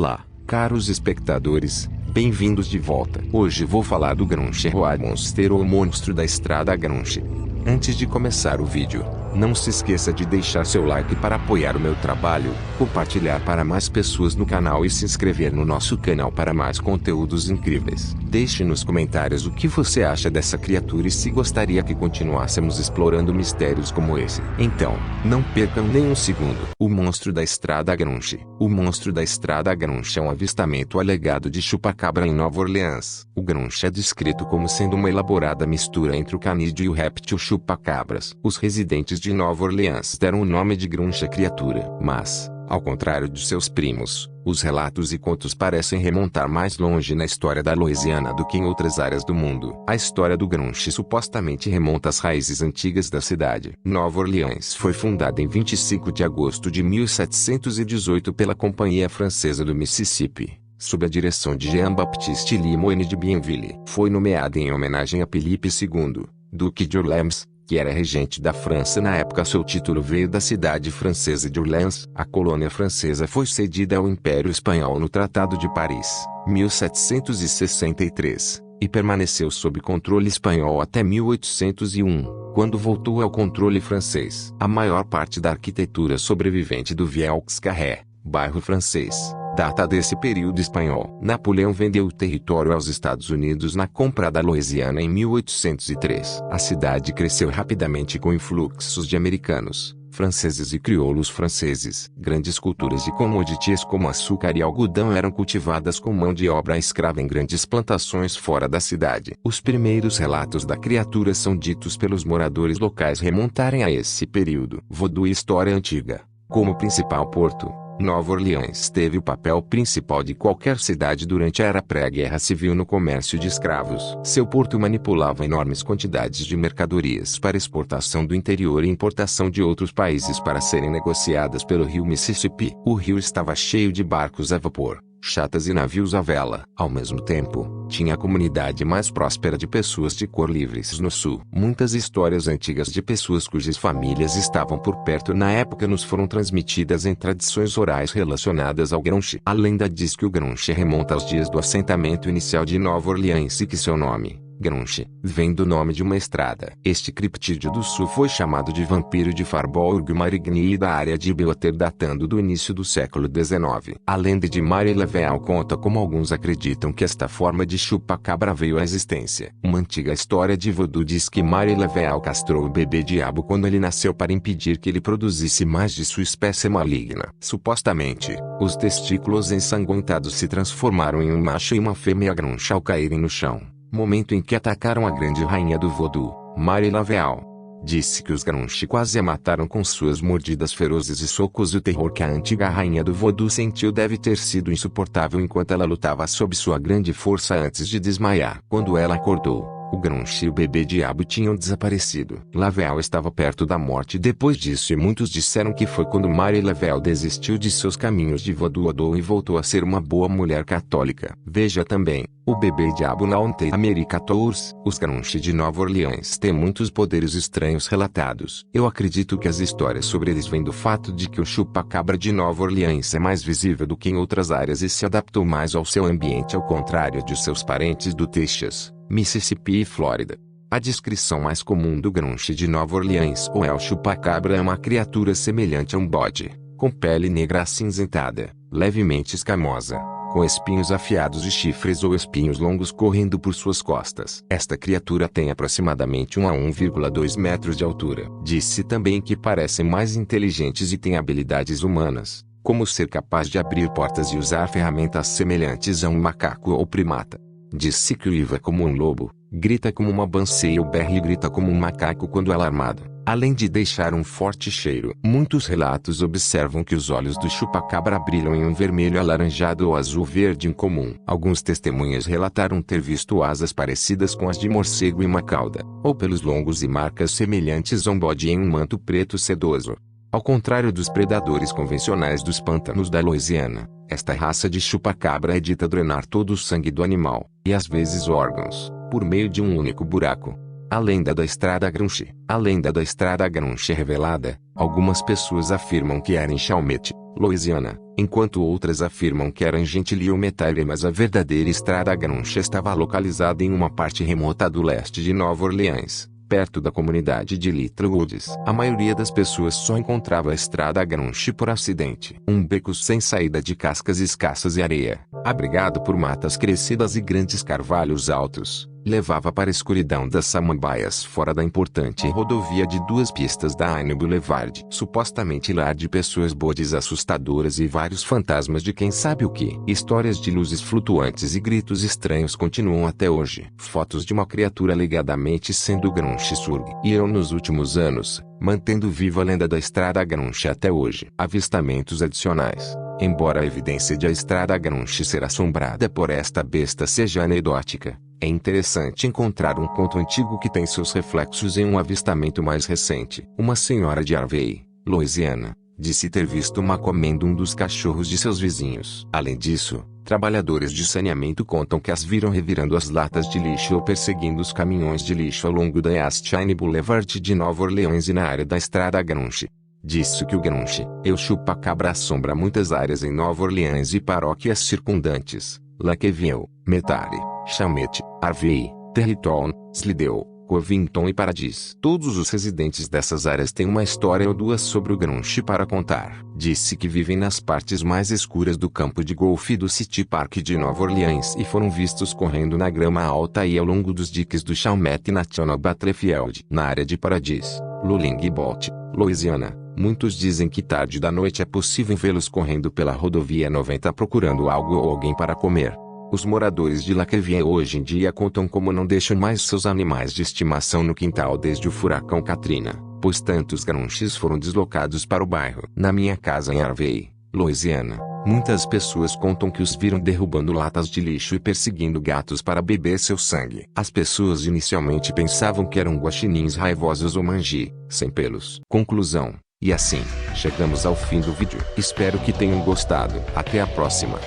Olá, caros espectadores, bem-vindos de volta. Hoje vou falar do Grunche Road Monster ou Monstro da Estrada Grunche. Antes de começar o vídeo, não se esqueça de deixar seu like para apoiar o meu trabalho, compartilhar para mais pessoas no canal e se inscrever no nosso canal para mais conteúdos incríveis. Deixe nos comentários o que você acha dessa criatura e se gostaria que continuássemos explorando mistérios como esse. Então, não percam nem um segundo. O Monstro da Estrada Grunche. O Monstro da Estrada Grunche é um avistamento alegado de chupacabra em Nova Orleans. O Grunche é descrito como sendo uma elaborada mistura entre o canídeo e o réptil chupacabras. Os residentes de Nova Orleans deram o nome de Grunche à criatura. Mas, ao contrário de seus primos, os relatos e contos parecem remontar mais longe na história da Louisiana do que em outras áreas do mundo. A história do Grunche supostamente remonta às raízes antigas da cidade. Nova Orleans foi fundada em 25 de agosto de 1718 pela Companhia Francesa do Mississippi, sob a direção de Jean-Baptiste Lemoyne de Bienville. Foi nomeada em homenagem a Felipe II, Duque de Orleans, que era regente da França na época. Seu título veio da cidade francesa de Orleans. A colônia francesa foi cedida ao Império Espanhol no Tratado de Paris, 1763, e permaneceu sob controle espanhol até 1801, quando voltou ao controle francês. A maior parte da arquitetura sobrevivente do Vieux-Carré, bairro francês, data desse período espanhol. Napoleão vendeu o território aos Estados Unidos na compra da Louisiana em 1803. A cidade cresceu rapidamente com influxos de americanos, franceses e crioulos franceses. Grandes culturas de commodities como açúcar e algodão eram cultivadas com mão de obra escrava em grandes plantações fora da cidade. Os primeiros relatos da criatura são ditos pelos moradores locais remontarem a esse período. Voodoo e história antiga. Como principal porto, Nova Orleans teve o papel principal de qualquer cidade durante a era pré-guerra civil no comércio de escravos. Seu porto manipulava enormes quantidades de mercadorias para exportação do interior e importação de outros países para serem negociadas pelo rio Mississippi. O rio estava cheio de barcos a vapor, chatas e navios à vela. Ao mesmo tempo, tinha a comunidade mais próspera de pessoas de cor livres no sul. Muitas histórias antigas de pessoas cujas famílias estavam por perto na época nos foram transmitidas em tradições orais relacionadas ao Grunche. A lenda diz que o Grunche remonta aos dias do assentamento inicial de Nova Orleans e que seu nome, Grunche, vem do nome de uma estrada. Este criptídeo do sul foi chamado de vampiro de Faubourg Marigny da área de Belter, datando do início do século XIX. A lenda de Marie Laveau conta como alguns acreditam que esta forma de chupacabra veio à existência. Uma antiga história de voodoo diz que Marie Laveau castrou o bebê diabo quando ele nasceu para impedir que ele produzisse mais de sua espécie maligna. Supostamente, os testículos ensanguentados se transformaram em um macho e uma fêmea Grunche ao caírem no chão, momento em que atacaram a grande rainha do voodoo, Marie Laveau. Disse que os Grunche quase a mataram com suas mordidas ferozes e socos. O terror que a antiga rainha do voodoo sentiu deve ter sido insuportável enquanto ela lutava sob sua grande força antes de desmaiar. Quando ela acordou, o Grunche e o bebê diabo tinham desaparecido. Laveau estava perto da morte depois disso e muitos disseram que foi quando Marie Laveau desistiu de seus caminhos de voodoo e voltou a ser uma boa mulher católica. Veja também, o bebê diabo na Haunted America Tours. Os Grunche de Nova Orleans têm muitos poderes estranhos relatados. Eu acredito que as histórias sobre eles vêm do fato de que o chupacabra de Nova Orleans é mais visível do que em outras áreas e se adaptou mais ao seu ambiente, ao contrário de seus parentes do Texas, Mississippi e Flórida. A descrição mais comum do Grunche de Nova Orleans ou El Chupacabra é uma criatura semelhante a um bode, com pele negra acinzentada, levemente escamosa, com espinhos afiados e chifres ou espinhos longos correndo por suas costas. Esta criatura tem aproximadamente 1 a 1,2 metros de altura. Disse também que parecem mais inteligentes e têm habilidades humanas, como ser capaz de abrir portas e usar ferramentas semelhantes a um macaco ou primata. Disse que uiva como um lobo, grita como uma banceia ou berra e grita como um macaco quando é alarmado, além de deixar um forte cheiro. Muitos relatos observam que os olhos do chupacabra brilham em um vermelho alaranjado ou azul verde incomum. Alguns testemunhas relataram ter visto asas parecidas com as de morcego e uma cauda, ou pelos longos e marcas semelhantes a um bode em um manto preto sedoso. Ao contrário dos predadores convencionais dos pântanos da Louisiana, esta raça de chupacabra é dita drenar todo o sangue do animal, e às vezes órgãos, por meio de um único buraco. A lenda da Estrada Grunche. A lenda da Estrada Grunche é revelada. Algumas pessoas afirmam que era em Chalmette, Louisiana, enquanto outras afirmam que era em Gentilly ou Metairie, mas a verdadeira estrada Grunch estava localizada em uma parte remota do leste de Nova Orleans, perto da comunidade de Little Woods. A maioria das pessoas só encontrava a estrada Grunch por acidente. Um beco sem saída de cascas escassas e areia, abrigado por matas crescidas e grandes carvalhos altos, levava para a escuridão das samambaias fora da importante rodovia de 2 pistas da Aine Boulevard. Supostamente lar de pessoas bodes assustadoras e vários fantasmas de quem sabe o que. Histórias de luzes flutuantes e gritos estranhos continuam até hoje. Fotos de uma criatura alegadamente sendo Grunch surge. E eu nos últimos anos, mantendo viva a lenda da estrada Grunch até hoje. Avistamentos adicionais. Embora a evidência de a estrada Grunch ser assombrada por esta besta seja anedótica, é interessante encontrar um conto antigo que tem seus reflexos em um avistamento mais recente. Uma senhora de Harvey, Louisiana, disse ter visto uma comendo um dos cachorros de seus vizinhos. Além disso, trabalhadores de saneamento contam que as viram revirando as latas de lixo ou perseguindo os caminhões de lixo ao longo da East Aine Boulevard de Nova Orleans e na área da estrada Grunch. Disse que o Grunch, eu chupa-cabra, assombra muitas áreas em Nova Orleans e paróquias circundantes: Lakeville, Metairie, Chalmette, Harvey, Territon, Slidell, Covington e Paradis. Todos os residentes dessas áreas têm uma história ou duas sobre o Grunch para contar. Disse que vivem nas partes mais escuras do campo de golfe do City Park de Nova Orleans e foram vistos correndo na grama alta e ao longo dos diques do Chalmette National Battlefield. Na área de Paradis, Luling e Bolt, Louisiana, muitos dizem que tarde da noite é possível vê-los correndo pela rodovia 90 procurando algo ou alguém para comer. Os moradores de Lakeville hoje em dia contam como não deixam mais seus animais de estimação no quintal desde o furacão Katrina, pois tantos Grunches foram deslocados para o bairro. Na minha casa em Harvey, Louisiana, muitas pessoas contam que os viram derrubando latas de lixo e perseguindo gatos para beber seu sangue. As pessoas inicialmente pensavam que eram guaxinins raivosos ou manji, sem pelos. Conclusão. E assim, chegamos ao fim do vídeo. Espero que tenham gostado. Até a próxima.